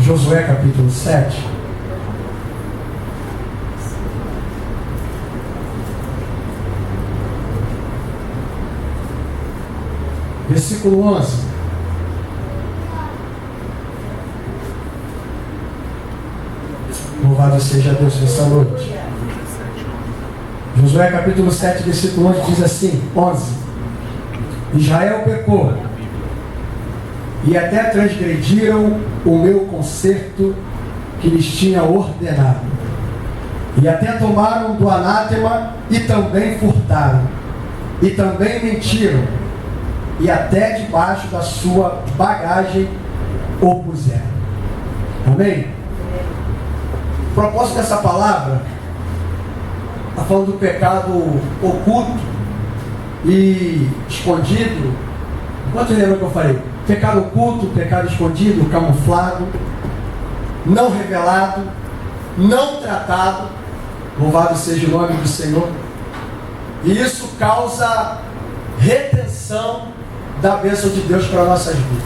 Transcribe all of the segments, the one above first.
Josué capítulo 7. Versículo 11. Louvado seja Deus nessa noite. Josué capítulo 7, versículo 11 diz assim, 11. Israel pecou e até transgrediram o meu concerto que lhes tinha ordenado. E até tomaram do anátema e também furtaram. E também mentiram. E até debaixo da sua bagagem o puseram. Amém? O propósito dessa palavra está falando do pecado oculto e escondido. Quantos lembram que eu falei? Pecado oculto, pecado escondido, camuflado, não revelado, não tratado. Louvado seja o nome do Senhor. E isso causa retenção da bênção de Deus para nossas vidas.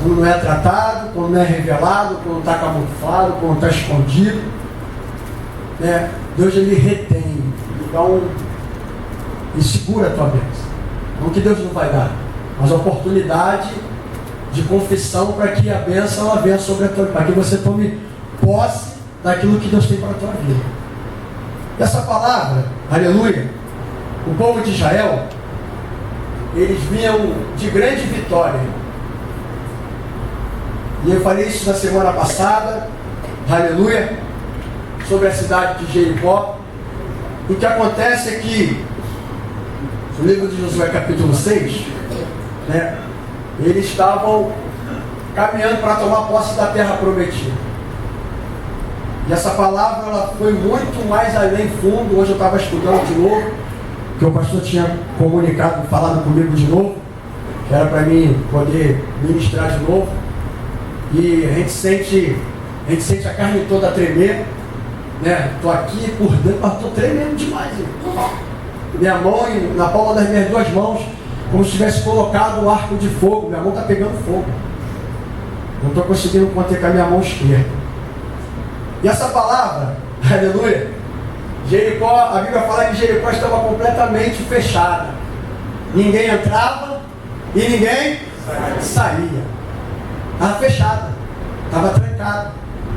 Quando não é tratado, quando não é revelado, quando está camuflado, quando está escondido, né? Deus ele retém, e segura a tua bênção. Não que Deus não vai dar, mas a oportunidade de confissão para que a bênção ela venha sobre a tua vida, para que você tome posse daquilo que Deus tem para a tua vida. E essa palavra, aleluia, o povo de Israel, eles vinham de grande vitória. E eu falei isso na semana passada, aleluia, sobre a cidade de Jericó. O que acontece é que, no livro de Josué capítulo 6, né, eles estavam caminhando para tomar posse da terra prometida. E essa palavra ela foi muito mais além fundo. Hoje eu estava estudando de novo, que o pastor tinha comunicado, falado comigo de novo, que era para mim poder ministrar de novo. E a gente sente a carne toda tremer, né? Estou aqui por dentro, mas estou tremendo demais. Minha mão, na palma das minhas duas mãos, como se tivesse colocado um arco de fogo. Minha mão está pegando fogo. Não estou conseguindo conter com a minha mão esquerda. E essa palavra, aleluia, Jericó, a Bíblia fala que Jericó estava completamente fechada. Ninguém entrava e ninguém saía. Estava fechada, estava trancada.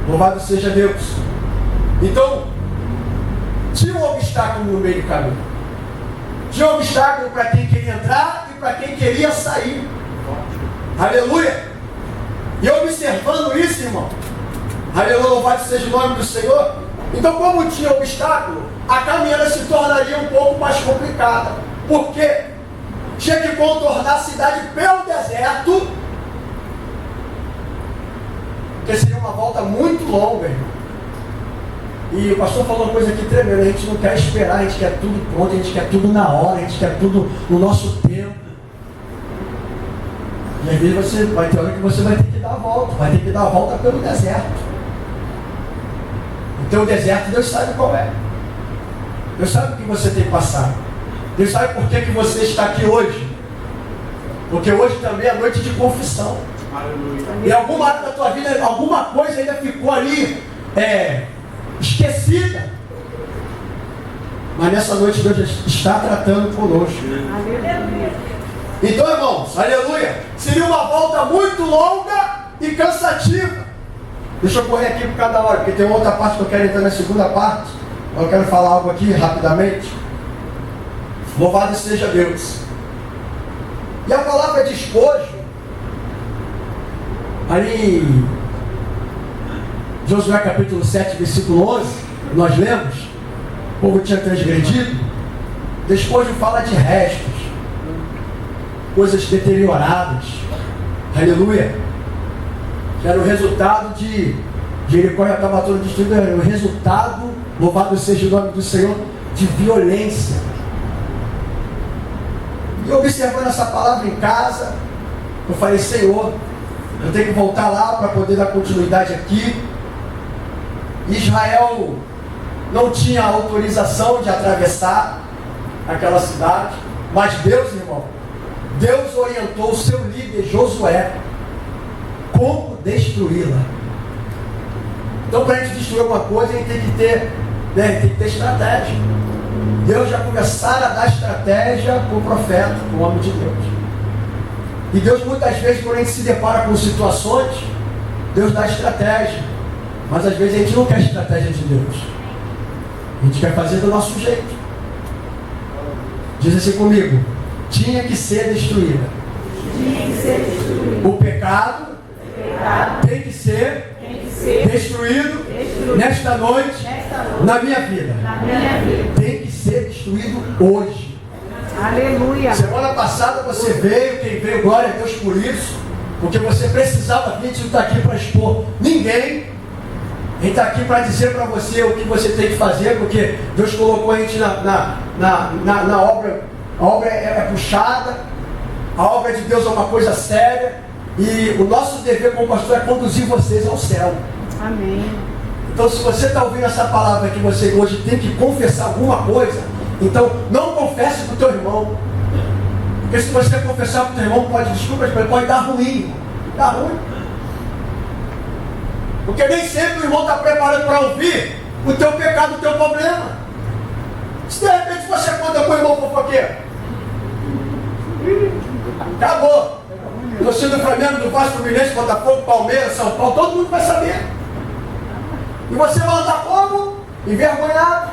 Louvado seja Deus. Então, tinha um obstáculo no meio do caminho. Tinha um obstáculo para quem queria entrar e para quem queria sair. Aleluia. E observando isso, irmão, aleluia, louvado seja o nome do Senhor. Então, como tinha obstáculo, a caminhada se tornaria um pouco mais complicada. Por quê? Tinha que contornar a cidade pelo deserto, porque seria uma volta muito longa, irmão. E o pastor falou uma coisa aqui tremenda: a gente não quer esperar, a gente quer tudo pronto, a gente quer tudo na hora, a gente quer tudo no nosso tempo. E às vezes você vai ter hora que você vai ter que dar a volta, vai ter que dar a volta pelo deserto. Então o deserto, Deus sabe qual é. Deus sabe o que você tem que passar. Deus sabe por que você está aqui hoje. Porque hoje também é noite de confissão. E alguma área da tua vida, alguma coisa ainda ficou ali esquecida. Mas nessa noite Deus está tratando conosco. Então, irmãos, aleluia, seria uma volta muito longa e cansativa. Deixa eu correr aqui por cada hora, porque tem outra parte que eu quero entrar na segunda parte. Eu quero falar algo aqui rapidamente. Louvado seja Deus. E a palavra despojo, ali em Josué capítulo 7, versículo 11, nós lemos, o povo tinha transgredido. Despojo fala de restos, coisas deterioradas, aleluia, que era o resultado de Jericó já estava todo destruído, era o resultado, louvado seja o nome do Senhor, de violência. E observando essa palavra em casa, eu falei: Senhor, eu tenho que voltar lá para poder dar continuidade aqui. Israel não tinha autorização de atravessar aquela cidade, mas Deus, irmão, Deus orientou o seu líder Josué como destruí-la. Então, para a gente destruir alguma coisa, a gente tem que ter estratégia. Deus já começaram a dar estratégia para o profeta, para o homem de Deus. E Deus, muitas vezes, quando a gente se depara com situações, Deus dá estratégia. Mas às vezes a gente não quer a estratégia de Deus. A gente quer fazer do nosso jeito. Diz assim comigo: tinha que ser destruída. O pecado tem que ser destruído nesta noite, na minha vida. Tem que ser destruído hoje. Aleluia. Semana passada você veio, quem veio, glória a Deus por isso, porque você precisava vir. A gente não está aqui para expor ninguém. A gente está aqui para dizer para você o que você tem que fazer, porque Deus colocou a gente na obra. A obra é puxada, a obra de Deus é uma coisa séria, e o nosso dever como pastor é conduzir vocês ao céu. Amém. Então, se você está ouvindo essa palavra que você hoje tem que confessar alguma coisa, então não confesse para o teu irmão. Porque se você confessar para o teu irmão, pode dar ruim. Dá ruim. Porque nem sempre o irmão está preparado para ouvir o teu pecado, o teu problema. Se de repente você conta com o irmão fofoqueiro, acabou. Torcida do Flamengo, do Vasco, Fluminense, Botafogo, Palmeiras, São Paulo, todo mundo vai saber. E você vai andar como? Envergonhado.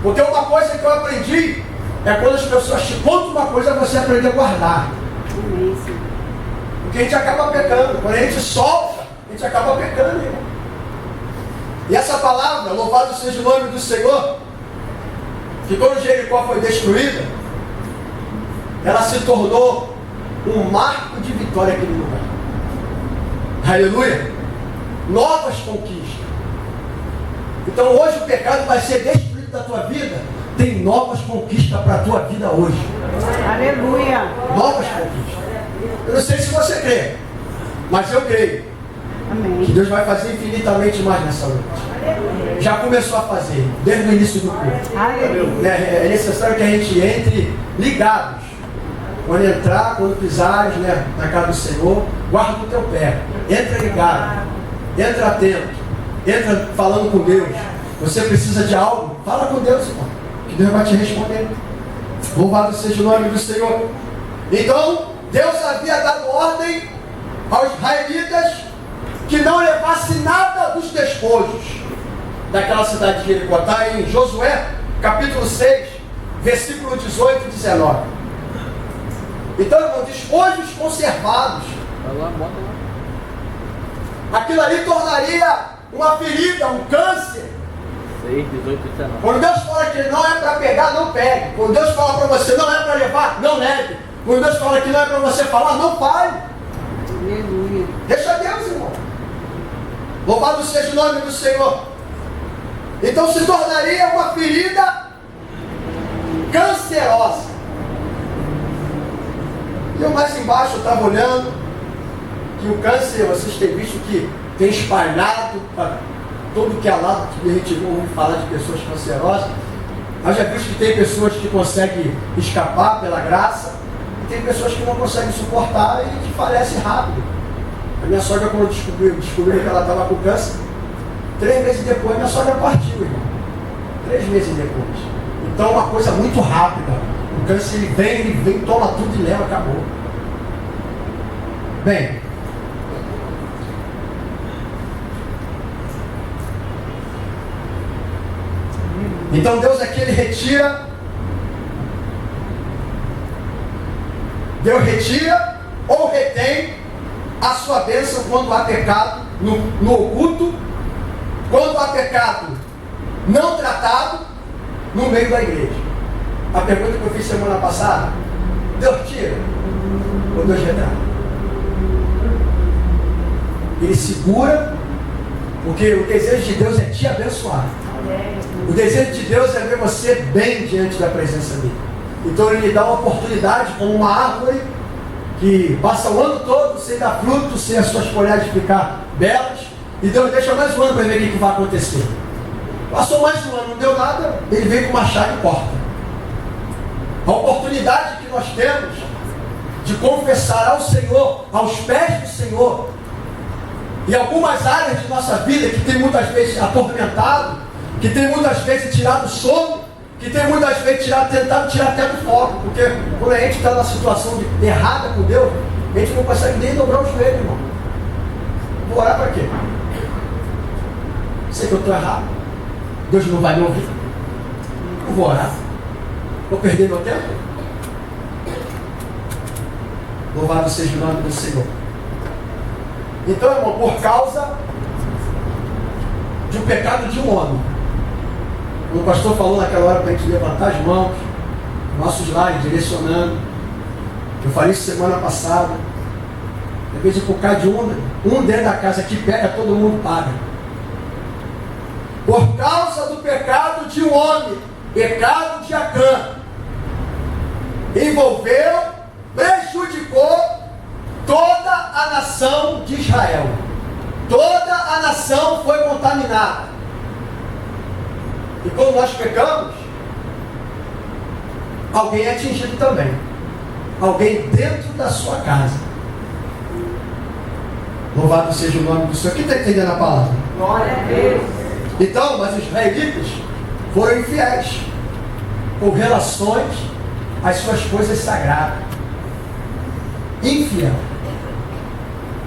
Porque uma coisa que eu aprendi é quando as pessoas te contam uma coisa, você aprende a guardar. Porque a gente acaba pecando. Quando a gente solta, a gente acaba pecando, irmão. E essa palavra, louvado seja o nome do Senhor, que quando Jericó foi destruída, ela se tornou um marco de vitória aqui no lugar. Aleluia! Novas conquistas. Então hoje o pecado vai ser destruído da tua vida. Tem novas conquistas para a tua vida hoje. Aleluia! Novas conquistas. Eu não sei se você crê, mas eu creio. Amém. Que Deus vai fazer infinitamente mais nessa noite. Já começou a fazer, desde o início do culto. É necessário que a gente entre ligados. Quando entrar, quando pisares, na casa do Senhor, guarda o teu pé. Entra ligado. Entra atento. Entra falando com Deus. Você precisa de algo? Fala com Deus, irmão. Que Deus vai te responder. Louvado seja o nome do Senhor. Então, Deus havia dado ordem aos israelitas que não levasse nada dos despojos daquela cidade de Jericó. Está em Josué, capítulo 6, versículo 18 e 19. Então, irmão, despojos conservados. Aquilo ali tornaria uma ferida, um câncer. 6, 18 e 19. Quando Deus fala que não é para pegar, não pegue. Quando Deus fala para você não é para levar, não leve. Quando Deus fala que não é para você falar, não fale. Aleluia. Deixa Deus, irmão. Louvado seja o nome do Senhor. Então se tornaria uma ferida cancerosa. E eu mais embaixo estava olhando que o câncer, vocês têm visto que tem espalhado para todo que é lado, que a gente ouve falar de pessoas cancerosas. Mas já visto que tem pessoas que conseguem escapar pela graça, e tem pessoas que não conseguem suportar e que falecem rápido. A minha sogra, quando descobriu que ela estava com câncer, 3 meses depois minha sogra partiu, irmão. 3 meses depois. Então é uma coisa muito rápida. O câncer ele vem, toma tudo e leva, acabou. Bem, então Deus aqui ele retira. Deus retira ou retém a sua bênção quando há pecado no oculto, quando há pecado não tratado no meio da igreja. A pergunta que eu fiz semana passada: Deus tira ou Deus retrata? Ele segura, porque o desejo de Deus é te abençoar. O desejo de Deus é ver você bem diante da presença dele. Então ele lhe dá uma oportunidade, como uma árvore que passa o ano todo sem dar fruto, sem as suas folhagens ficar belas, e Deus deixa mais um ano para ver o que vai acontecer. Passou mais um ano, não deu nada, ele vem com uma chave e corta. A oportunidade que nós temos de confessar ao Senhor, aos pés do Senhor, em algumas áreas de nossa vida que tem muitas vezes atormentado, que tem muitas vezes tirado o sono, que tem muitas vezes tentado tirar até do foco, porque quando a gente está numa situação errada com Deus, a gente não consegue nem dobrar o joelho, irmão. Vou orar para quê? Sei que eu estou errado, Deus não vai me ouvir, não vou orar, vou perder meu tempo. Louvado seja o nome do Senhor. Então, irmão, por causa de um pecado de um homem, o pastor falou naquela hora para a gente levantar as mãos, nossos lares direcionando. Eu falei isso semana passada. Às vezes por causa de um dentro da casa que pega, todo mundo paga. Por causa do pecado de um homem, pecado de Acã, envolveu, prejudicou toda a nação de Israel. Toda a nação foi contaminada. E quando nós pecamos, alguém é atingido também. Alguém dentro da sua casa. Louvado seja o nome do Senhor. Quem está entendendo a palavra? Glória a Deus. Então, mas os israelitas foram infiéis com relações às suas coisas sagradas. Infiel.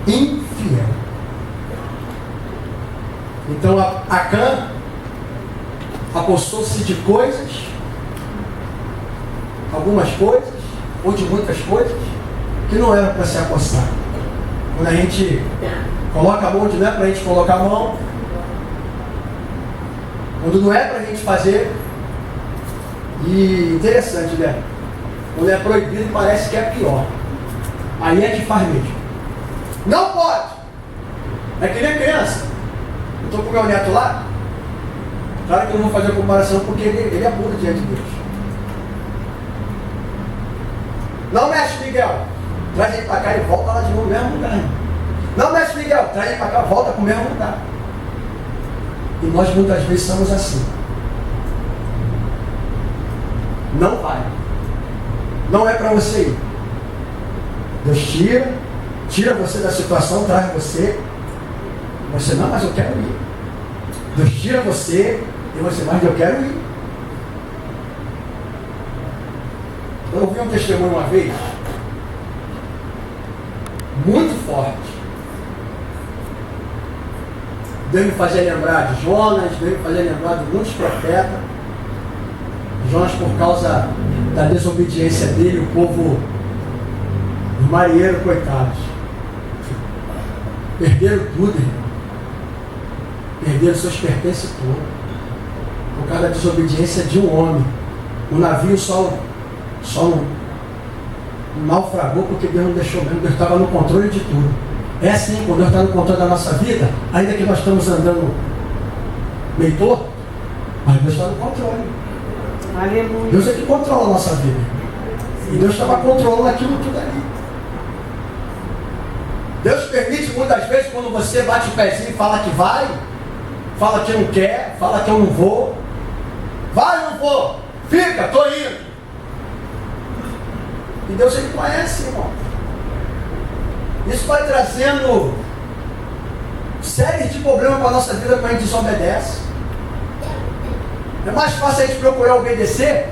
Infiel. Então, Acã apossou-se de coisas, algumas coisas, ou de muitas coisas, que não eram para se apossar. Quando a gente coloca a mão onde não é para a gente colocar a mão, quando não é para a gente fazer, e interessante, né? Quando é proibido parece que é pior. Aí é que faz mesmo. Não pode! É que nem criança. Eu estou com o meu neto lá. Claro que eu não vou fazer a comparação porque ele é puro diante de Deus. Não mexe, Miguel. Traz ele para cá e volta lá de novo no mesmo lugar. Não mexe, Miguel. Traz ele para cá e volta para o mesmo lugar. E nós muitas vezes somos assim. Não vai. Não é para você ir. Deus tira você da situação, traz você. Você não, mas eu quero ir. Deus tira você e você, mas eu quero ir. Eu ouvi um testemunho uma vez, muito forte. Deus me fazia lembrar de Jonas, Deus me fazia lembrar de muitos profetas. Jonas, por causa da desobediência dele, o povo, os marinheiros, coitados, perderam tudo, irmão. Perderam seus pertences todos, por causa da desobediência de um homem. O navio só naufragou porque Deus não deixou mesmo. Deus estava no controle de tudo. É assim, quando Deus está no controle da nossa vida, ainda que nós estamos andando meio torto, mas Deus está no controle. Aleluia. Deus é que controla a nossa vida. E Deus estava controlando aquilo tudo ali. Deus permite muitas vezes quando você bate o pezinho e fala que vai, fala que não quer, fala que eu não vou. Vai ou não vou? Fica, estou indo. E Deus ele conhece, irmão. Isso vai trazendo séries de problemas para a nossa vida quando a gente desobedece. É mais fácil a gente procurar obedecer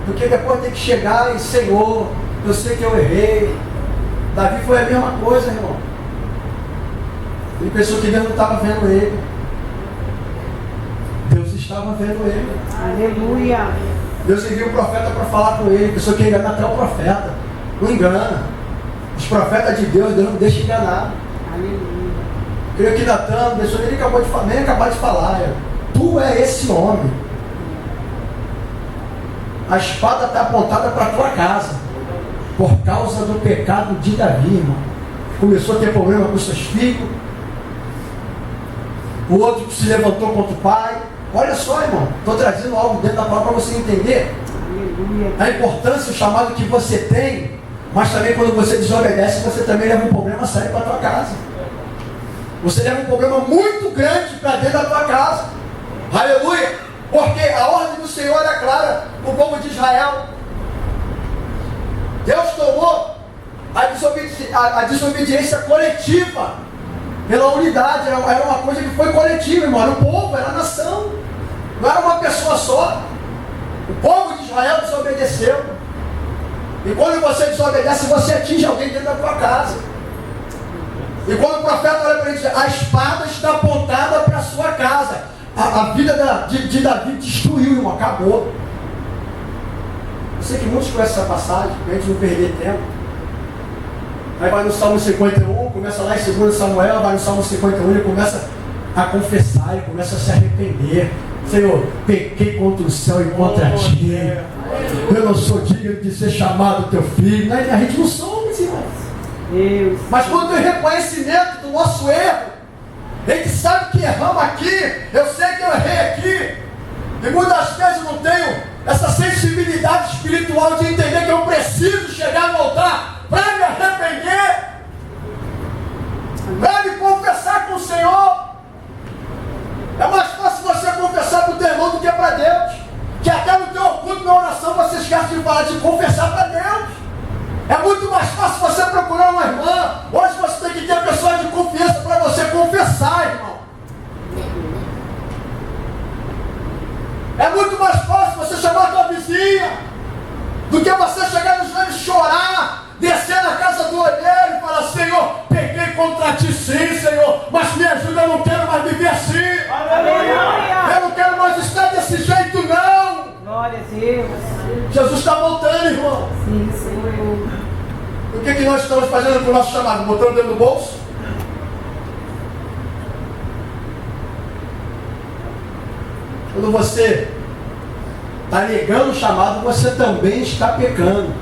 do que depois ter que chegar e, Senhor, eu sei que eu errei. Davi foi a mesma coisa, irmão. Ele pensou que Deus não estava vendo ele. Deus estava vendo ele. Aleluia. Deus enviou o profeta para falar com ele. Pensou que ia enganar até o profeta. Não engana. Os profetas de Deus não deixa enganar. Aleluia. Creio que Natan, pessoa ele acabou de falar, nem acabar de falar. Tu é esse homem. A espada está apontada para a tua casa. Por causa do pecado de Davi, irmão. Começou a ter problema com seus filhos. O outro se levantou contra o pai. Olha só, irmão. Estou trazendo algo dentro da palavra para você entender. Aleluia. A importância, o chamado que você tem. Mas também quando você desobedece, você também leva um problema sério para a tua casa. Você leva um problema muito grande para dentro da tua casa. Aleluia. Porque a ordem do Senhor é clara para o povo de Israel. Deus tomou a desobediência coletiva pela unidade, era uma coisa que foi coletiva, irmão, era o povo, era a nação, não era uma pessoa só. O povo de Israel desobedeceu. E quando você desobedece, você atinge alguém dentro da tua casa. E quando o profeta olha para ele, diz: a espada está apontada para a sua casa. A vida de Davi destruiu, irmão, acabou. Eu sei que muitos conhecem essa passagem, para a gente não perder tempo. Aí vai no Salmo 51, começa lá em 2 Samuel, vai no Salmo 51 e começa a confessar, ele começa a se arrepender. Senhor, pequei contra o céu e contra ti. Eu não sou digno de ser chamado teu filho. A gente não somos, irmãos. Deus. Mas quando tem reconhecimento do nosso erro, a gente sabe que erramos aqui, eu sei que eu errei aqui, e muitas vezes eu não tenho essa sensibilidade espiritual de entender que eu preciso chegar no altar para me arrepender, para me confessar com o Senhor. É mais fácil você confessar para o teu irmão do que para Deus, que até no teu culto, na oração, você esquece de falar, de confessar para Deus. É muito mais fácil você procurar uma irmã. Hoje você tem que ter pessoas de confiança para você confessar, irmão. É muito mais fácil você chamar a tua vizinha do que você chegar nos joelhos e chorar, descer na casa do olheiro e falar: Senhor, peguei contra ti sim, Senhor, mas me ajuda, eu não quero mais viver assim. Aleluia. Eu não quero mais estar desse jeito, não. Glória a Deus. Jesus está voltando, irmão. Sim, Senhor. O que nós estamos fazendo com o nosso chamado? Botando dentro do bolso? Quando você está negando o chamado, você também está pecando.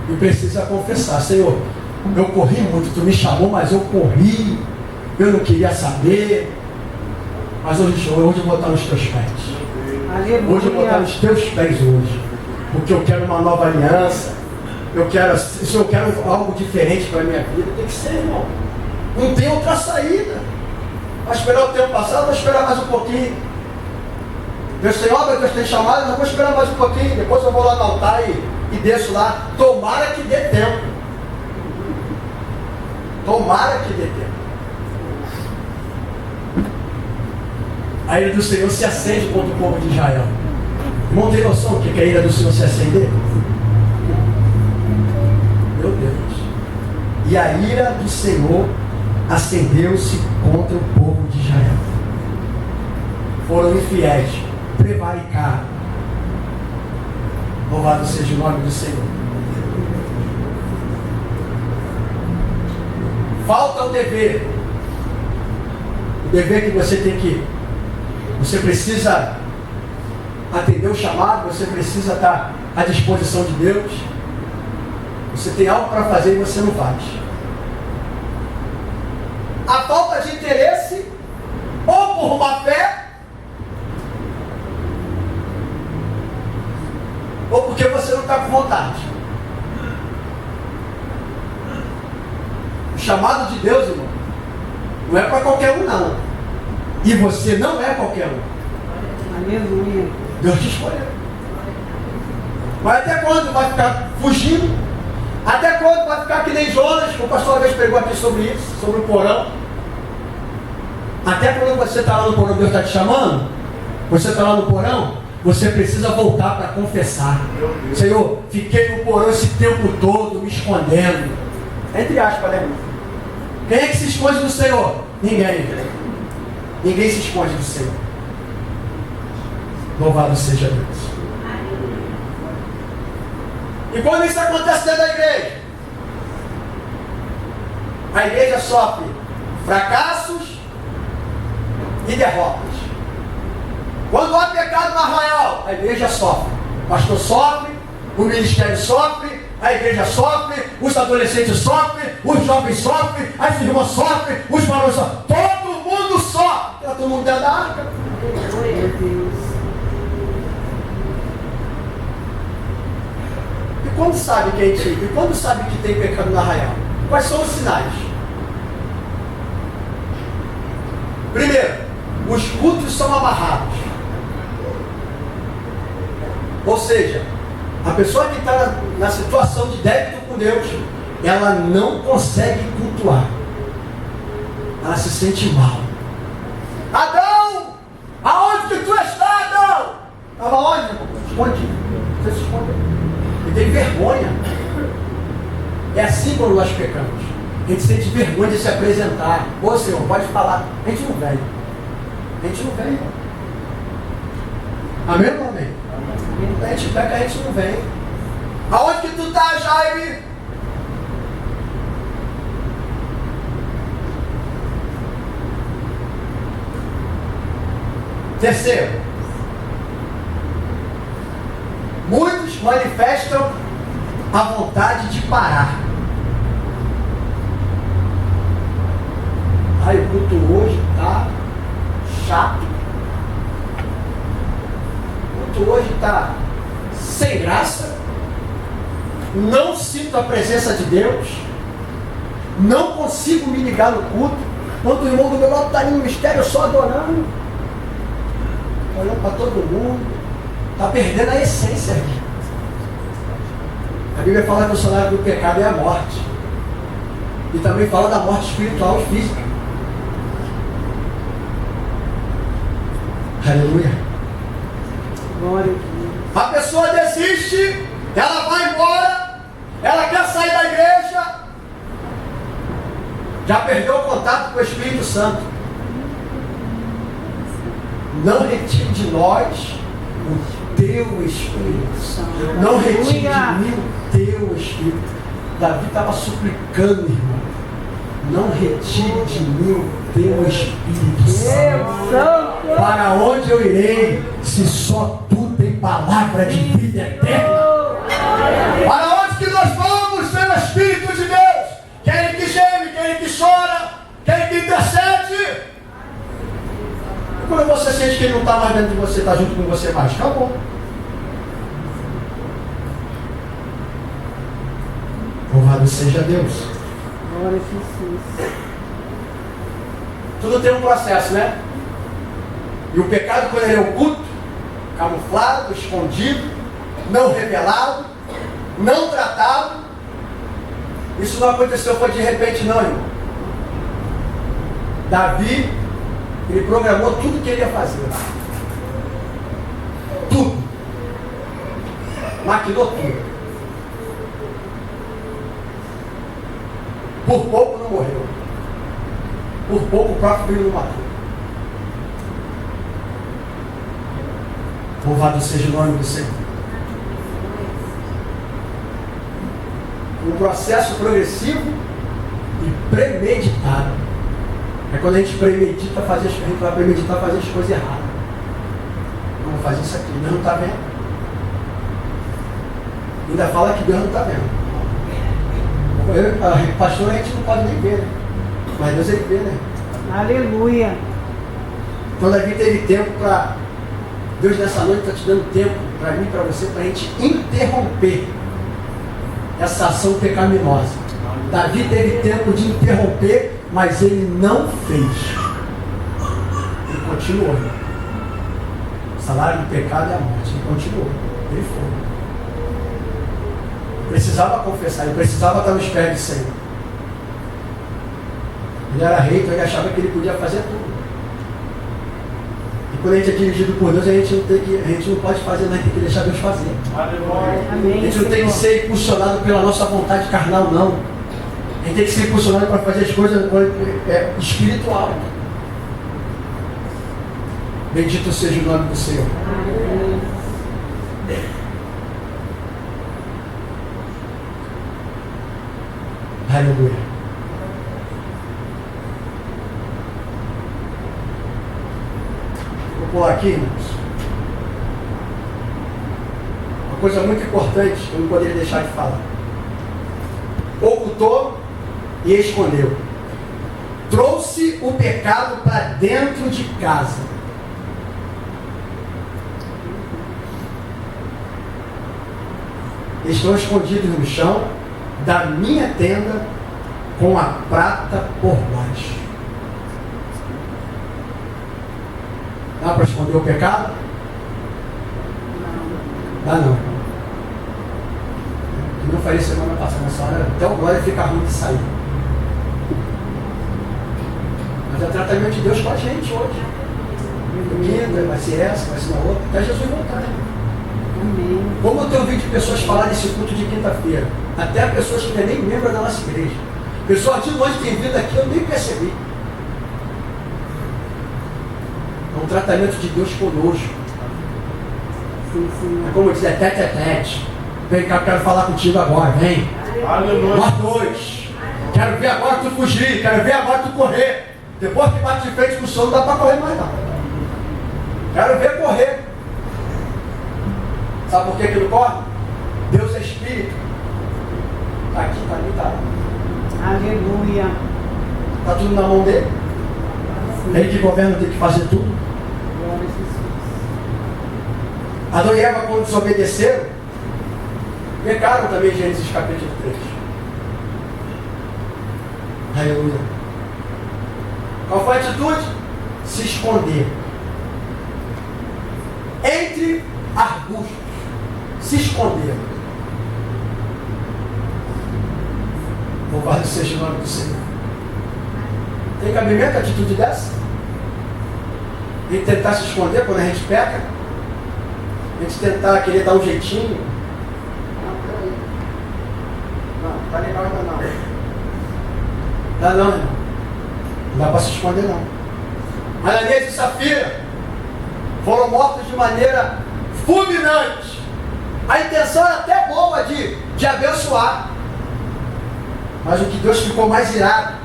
E precisa confessar: Senhor, eu corri muito, tu me chamou, mas eu corri, eu não queria saber, mas hoje eu vou estar nos teus pés. Aleluia. Hoje eu vou estar nos teus pés hoje, porque eu quero uma nova aliança, se eu quero algo diferente para a minha vida, tem que ser, irmão. Não tem outra saída. Vai esperar o tempo passar, vou esperar mais um pouquinho. Deus tem obra, Deus tem chamado, mas vou esperar mais um pouquinho. Depois eu vou lá no altar e desço lá. Tomara que dê tempo. Tomara que dê tempo. A ira do Senhor se acende contra o povo de Israel. Não tem noção do que é a ira do Senhor se acender? Meu Deus. E a ira do Senhor acendeu-se contra o povo de Israel. Foram infiéis, prevaricaram. Louvado seja o nome do Senhor. Falta o dever. O dever que você tem que... Você precisa atender o chamado, você precisa estar à disposição de Deus. Você tem algo para fazer e você não faz. A falta de interesse, ou por uma fé, ou porque você não está com vontade. O chamado de Deus, irmão, não é para qualquer um, não. E você não é qualquer um. Aleluia. Deus te escolheu. Mas até quando vai ficar fugindo? Até quando vai ficar que nem Jonas? O pastor uma vez pregou aqui sobre isso, sobre o porão. Até quando você está lá no porão, Deus está te chamando? Você está lá no porão? Você precisa voltar para confessar. Senhor, fiquei no porão esse tempo todo, me escondendo. Entre aspas, né? Quem é que se esconde do Senhor? Ninguém. Ninguém se esconde do Senhor. Louvado seja Deus. E quando isso acontece dentro da igreja, a igreja sofre fracassos e derrotas. Quando há pecado no arraial, a igreja sofre. O pastor sofre, o ministério sofre, a igreja sofre, os adolescentes sofrem, os jovens sofrem, as irmãs sofrem, os varões sofrem. Todo mundo sofre. Está todo mundo dentro da arca. Meu Deus. E quando sabe que é antigo? E quando sabe que tem pecado no arraial? Quais são os sinais? Primeiro, os cultos são amarrados. Ou seja, a pessoa que está na situação de débito com Deus, ela não consegue cultuar. Ela se sente mal. Adão! Aonde que tu está, Adão? Estava onde? Esconde. Você se esconde. Ele tem vergonha. É assim quando nós pecamos. A gente sente vergonha de se apresentar. Ô Senhor, pode falar. A gente não vem. A gente não vem, irmão. Amém ou não amém? A gente peca, a gente não vem. Aonde que tu está, Jaime? Terceiro, muitos manifestam a vontade de parar. Aí o culto hoje está chato. O culto hoje está sem graça. Não sinto a presença de Deus. Não consigo me ligar no culto. Enquanto o irmão do meu lado está ali no mistério só adorando, olhando para todo mundo, está perdendo a essência. A Bíblia fala que o salário do pecado é a morte. E também fala da morte espiritual e física. Aleluia. Glória a Deus. A pessoa desiste, ela vai embora, ela quer sair da igreja, já perdeu o contato com o Espírito Santo. Não retire de nós o teu Espírito. Não retire de mim o teu Espírito. Davi estava suplicando, irmão. Não retire de mim o teu Espírito Santo. Para onde eu irei, se só tu tem palavra de vida eterna? Para onde que nós vamos pelo Espírito de Deus? Quem que geme, quem que chora, quem que intercede? Quando você sente que ele não está mais dentro de você, está junto com você mais, acabou. Louvado seja Deus. Glória a Jesus. Tudo tem um processo, né? E o pecado, quando ele é oculto, camuflado, escondido, não revelado, não tratado, isso não aconteceu, foi de repente não, irmão. Davi, ele programou tudo que ele ia fazer. Tudo. Maquinou tudo. Por pouco não morreu. Por pouco o próprio filho não matou. Louvado seja o nome do Senhor. Um processo progressivo e premeditado. É quando a gente premedita fazer as coisas, a gente vai premeditar fazer as coisas erradas. Vamos fazer isso aqui, Deus não está vendo. Ainda fala que Deus não está vendo. Pastor, a gente não pode nem ver, né? Mas Deus ele vê, né? Aleluia. Então Davi teve tempo para... Deus nessa noite está te dando tempo para mim e para você, para a gente interromper essa ação pecaminosa. Davi teve tempo de interromper, mas ele não fez. Ele continuou. O salário do pecado é a morte. Ele continuou. Ele foi. Precisava confessar, ele precisava estar nos pés do Senhor. Ele era rei, então ele achava que ele podia fazer tudo. E quando a gente é dirigido por Deus, a gente não pode fazer, nós tem que deixar Deus fazer. Amém, A gente não tem que ser impulsionado pela nossa vontade carnal, não. A gente tem que ser impulsionado para fazer as coisas espiritual. Bendito seja o nome do Senhor. Aleluia. Vou pular aqui, irmãos. Uma coisa muito importante que eu não poderia deixar de falar. Ocultou e escondeu. Trouxe o pecado para dentro de casa. Estão escondidos no chão da minha tenda com a prata por baixo. Dá para esconder o pecado? Dá não. Como eu falei semana passada nessa hora, até o glória fica ruim de sair. Mas é o tratamento de Deus com a gente hoje. Quinta, vai ser essa, vai ser na outra, até Jesus voltar. Amém. Como eu tenho ouvido pessoas falar desse culto de quinta-feira, até pessoas que não é nem membro da nossa igreja. Pessoal de longe tem vindo aqui, eu nem percebi. É um tratamento de Deus conosco. Sim, sim. É como diz, é tete a tete. Vem cá, eu quero falar contigo agora, vem. Aleluia. Nós dois. Quero ver agora tu fugir, quero ver agora tu correr. Depois que bate de frente com o som, não dá para correr mais não. Quero ver correr. Sabe por que que não corre? Deus é espírito. Está aqui, está ali, está lá. Aleluia. Está tudo na mão dele. Ele que governa tem que fazer tudo. Glória a Jesus. Adão e Eva, quando desobedeceram, pecaram também, Gênesis capítulo 3. Aleluia. Qual foi a atitude? Se esconder. Entre arbustos. Se esconder. Louvado seja o nome do Senhor. Tem cabimento a atitude dessa? De tentar se esconder quando a gente peca? A gente tentar querer dar um jeitinho? Não, peraí. Não, tá legal ainda não. Dá não, irmão. Não dá para se esconder não. Ananias e Safira foram mortos de maneira fulminante. A intenção era até boa de abençoar. Mas o que Deus ficou mais irado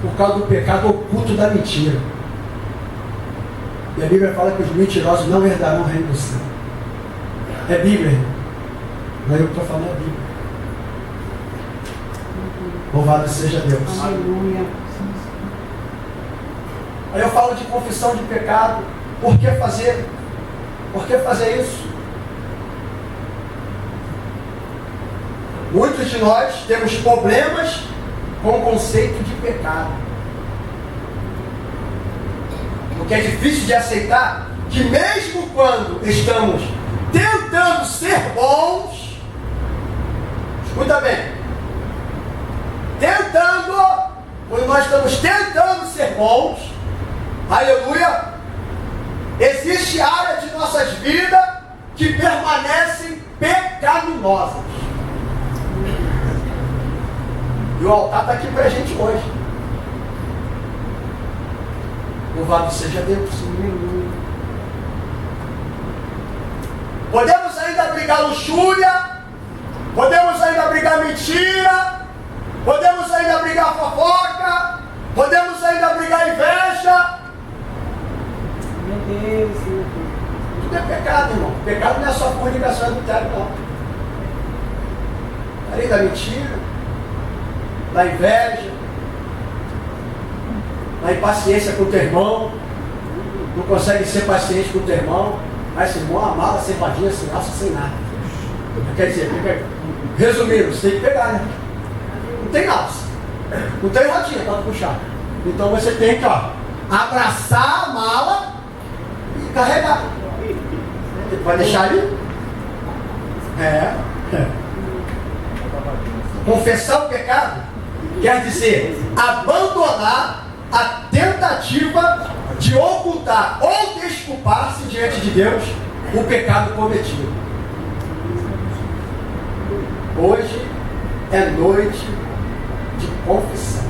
por causa do pecado oculto da mentira. E a Bíblia fala que os mentirosos não herdarão o reino do céu. É Bíblia, irmão. Não é eu que estou falando, é Bíblia. Louvado seja Deus. Aleluia. Aí eu falo de confissão de pecado. Por que fazer? Por que fazer isso? Muitos de nós temos problemas com o conceito de pecado. Porque é difícil de aceitar que mesmo quando estamos tentando ser bons, escuta bem, quando nós estamos tentando ser bons, aleluia, existe área de nossas vidas que permanecem pecaminosas. E o altar está aqui para a gente hoje. Louvado seja Deus. Podemos ainda brigar luxúria, podemos ainda brigar mentira, podemos ainda brigar fofoca, podemos ainda brigar inveja. Meu Deus, meu Deus. Tudo é pecado, irmão. Pecado não é só fornicação adultério, não. Além da mentira, da inveja, da impaciência com o teu irmão, não consegue ser paciente com o teu irmão, mas esse irmão amava, sem vadinha, sem alça, sem nada. Quer dizer, resumindo, você tem que pegar, né? Não tem alça, não tem rodinha para puxar. Então você tem que, abraçar a mala e carregar. Vai deixar ali? Confessar o pecado quer dizer abandonar a tentativa de ocultar ou desculpar-se diante de Deus o pecado cometido. Hoje é noite de confissão.